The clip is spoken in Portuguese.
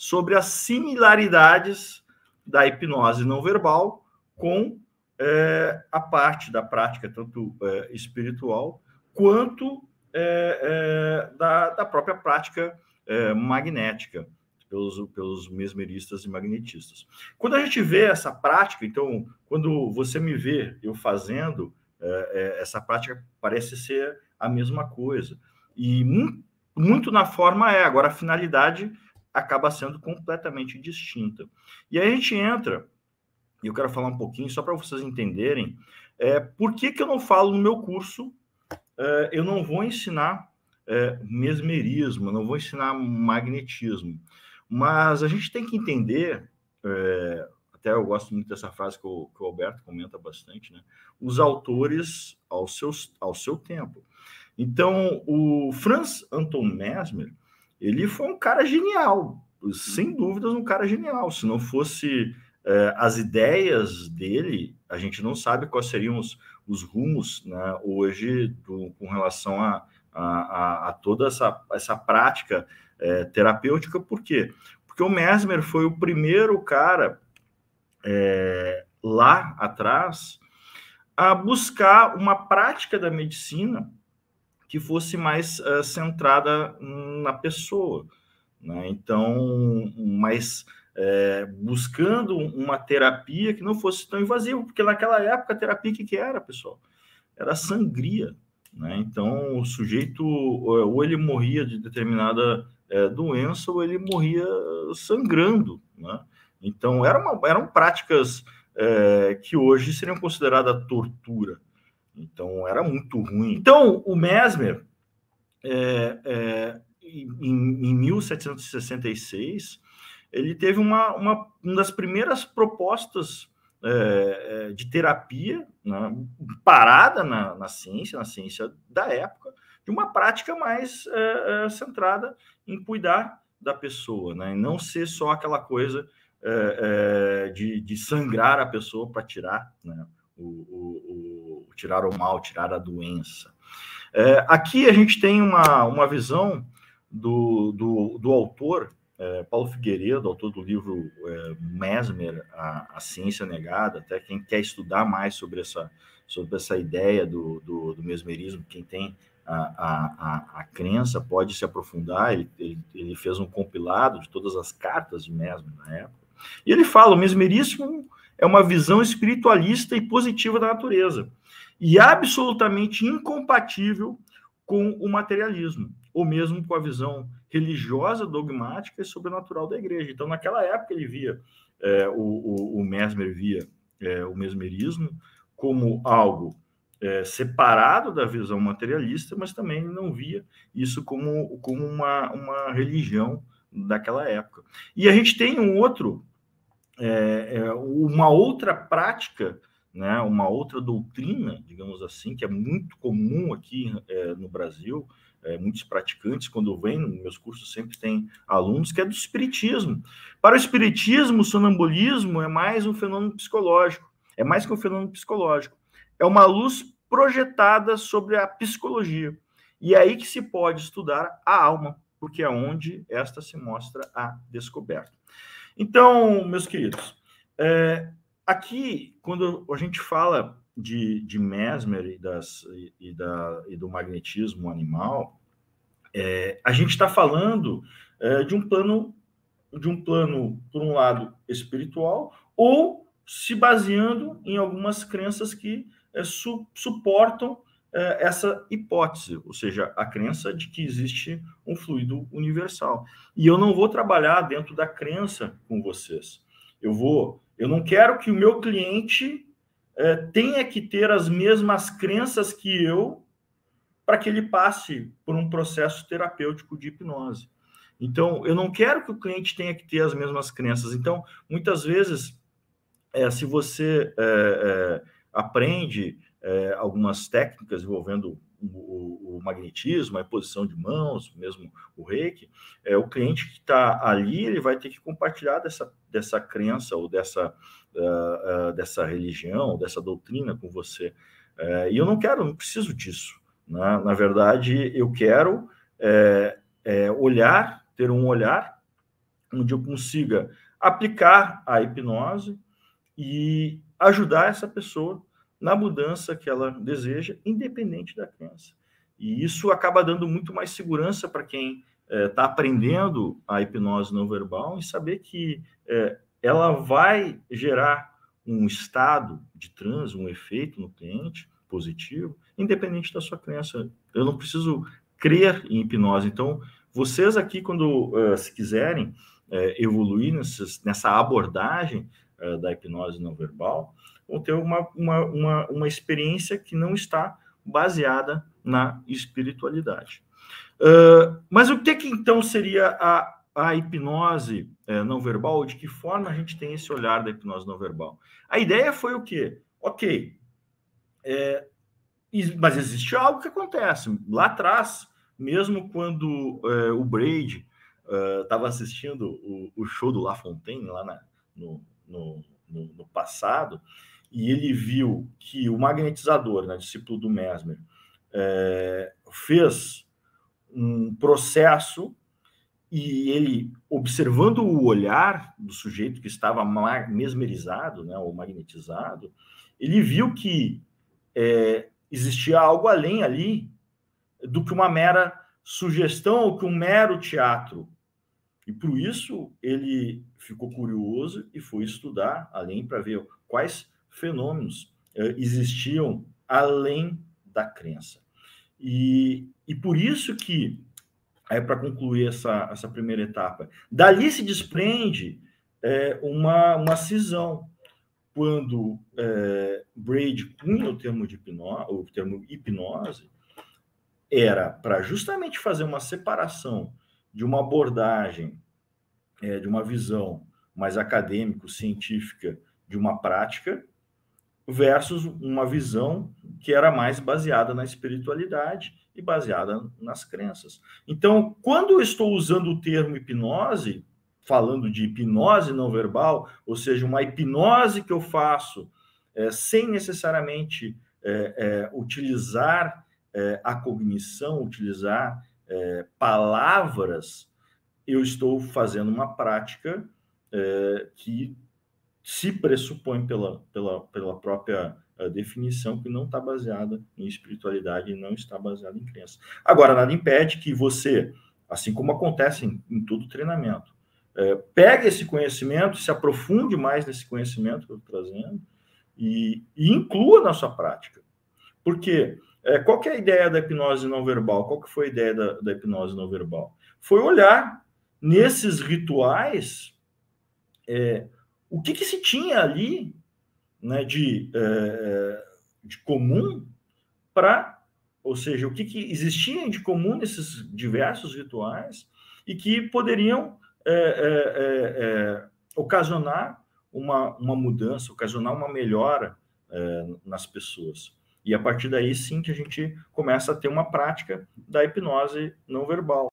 sobre as similaridades da hipnose não verbal com a parte da prática, tanto espiritual, quanto da própria prática magnética, pelos mesmeristas e magnetistas. Quando a gente vê essa prática, então, quando você me vê eu fazendo, essa prática parece ser a mesma coisa. E muito na forma agora a finalidade acaba sendo completamente distinta. E aí a gente entra, e eu quero falar um pouquinho, só para vocês entenderem, por que eu não falo no meu curso, eu não vou ensinar mesmerismo, não vou ensinar magnetismo. Mas a gente tem que entender, até eu gosto muito dessa frase que o Alberto comenta bastante, né? Os autores ao seu tempo. Então, o Franz Anton Mesmer, ele foi um cara genial, sem dúvidas um cara genial. Se não fosse as ideias dele, a gente não sabe quais seriam os rumos, né, hoje com relação a toda essa prática terapêutica. Por quê? Porque o Mesmer foi o primeiro cara lá atrás a buscar uma prática da medicina que fosse mais centrada na pessoa, né? Então, buscando uma terapia que não fosse tão invasiva, porque naquela época a terapia que era, pessoal? Era sangria, né? Então, o sujeito ou ele morria de determinada doença ou ele morria sangrando, né? Então, eram práticas que hoje seriam consideradas tortura. Então, era muito ruim. Então, o Mesmer, em 1766, ele teve uma das primeiras propostas de terapia, né, parada na ciência da época, de uma prática mais centrada em cuidar da pessoa, né, e não ser só aquela coisa de sangrar a pessoa para tirar, né, tirar o mal, tirar a doença. Aqui a gente tem uma visão do autor, Paulo Figueiredo, autor do livro Mesmer, a Ciência Negada. Até quem quer estudar mais sobre essa ideia do mesmerismo, quem tem a crença pode se aprofundar. Ele fez um compilado de todas as cartas de Mesmer na época. E ele fala: o mesmerismo é uma visão espiritualista e positiva da natureza, e absolutamente incompatível com o materialismo, ou mesmo com a visão religiosa, dogmática e sobrenatural da igreja. Então, naquela época, ele via, o Mesmer via o mesmerismo como algo separado da visão materialista, mas também não via isso como uma religião daquela época. E a gente tem uma outra prática, né, uma outra doutrina, digamos assim, que é muito comum aqui no Brasil. Muitos praticantes, quando vêm nos meus cursos, sempre tem alunos, que é do espiritismo. Para o espiritismo, o sonambulismo é mais um fenômeno psicológico, é mais que um fenômeno psicológico, é uma luz projetada sobre a psicologia, e é aí que se pode estudar a alma, porque é onde esta se mostra a descoberta. Então, meus queridos, aqui, quando a gente fala de Mesmer e do magnetismo animal, a gente está falando de um plano, por um lado, espiritual, ou se baseando em algumas crenças que suportam essa hipótese, ou seja, a crença de que existe um fluido universal. E eu não vou trabalhar dentro da crença com vocês. Eu não quero que o meu cliente tenha que ter as mesmas crenças que eu para que ele passe por um processo terapêutico de hipnose. Então, eu não quero que o cliente tenha que ter as mesmas crenças. Então, muitas vezes, se você aprende algumas técnicas envolvendo o magnetismo, a posição de mãos, mesmo o reiki, o cliente que está ali, ele vai ter que compartilhar dessa crença ou dessa religião, dessa doutrina com você. E eu não preciso disso, né? Na verdade, eu quero ter um olhar onde eu consiga aplicar a hipnose e ajudar essa pessoa na mudança que ela deseja, independente da crença. E isso acaba dando muito mais segurança para quem está aprendendo a hipnose não verbal, e saber que ela vai gerar um estado de transe, um efeito no cliente positivo, independente da sua crença. Eu não preciso crer em hipnose. Então, vocês aqui, quando se quiserem evoluir nessa abordagem da hipnose não verbal, vão ter uma experiência que não está baseada na espiritualidade. Mas o que então seria a hipnose não verbal? De que forma a gente tem esse olhar da hipnose não verbal? A ideia foi o quê? Ok, mas existe algo que acontece. Lá atrás, mesmo quando o Braid estava assistindo o show do La Fontaine, lá no passado, e ele viu que o magnetizador, né, discípulo do Mesmer, fez um processo, e ele, observando o olhar do sujeito que estava mesmerizado, né, ou magnetizado, ele viu que existia algo além ali do que uma mera sugestão ou que um mero teatro. E por isso ele ficou curioso e foi estudar além para ver quais fenômenos existiam além da crença. E por isso que, para concluir essa primeira etapa, dali se desprende uma cisão. Quando Braid punha o termo hipnose, era para justamente fazer uma separação de uma abordagem, de uma visão mais acadêmico-científica de uma prática, versus uma visão que era mais baseada na espiritualidade e baseada nas crenças. Então, quando eu estou usando o termo hipnose, falando de hipnose não verbal, ou seja, uma hipnose que eu faço sem necessariamente utilizar a cognição, utilizar palavras, eu estou fazendo uma prática que se pressupõe pela própria definição que não está baseada em espiritualidade e não está baseada em crença. Agora, nada impede que você, assim como acontece em todo treinamento, pegue esse conhecimento, se aprofunde mais nesse conhecimento que eu estou trazendo e inclua na sua prática. Porque qual que é a ideia da hipnose não verbal? Qual que foi a ideia da hipnose não verbal? Foi olhar nesses rituais o que se tinha ali, né, de comum ou seja, o que existia de comum nesses diversos rituais e que poderiam ocasionar uma mudança, ocasionar uma melhora nas pessoas. E a partir daí, sim, que a gente começa a ter uma prática da hipnose não verbal.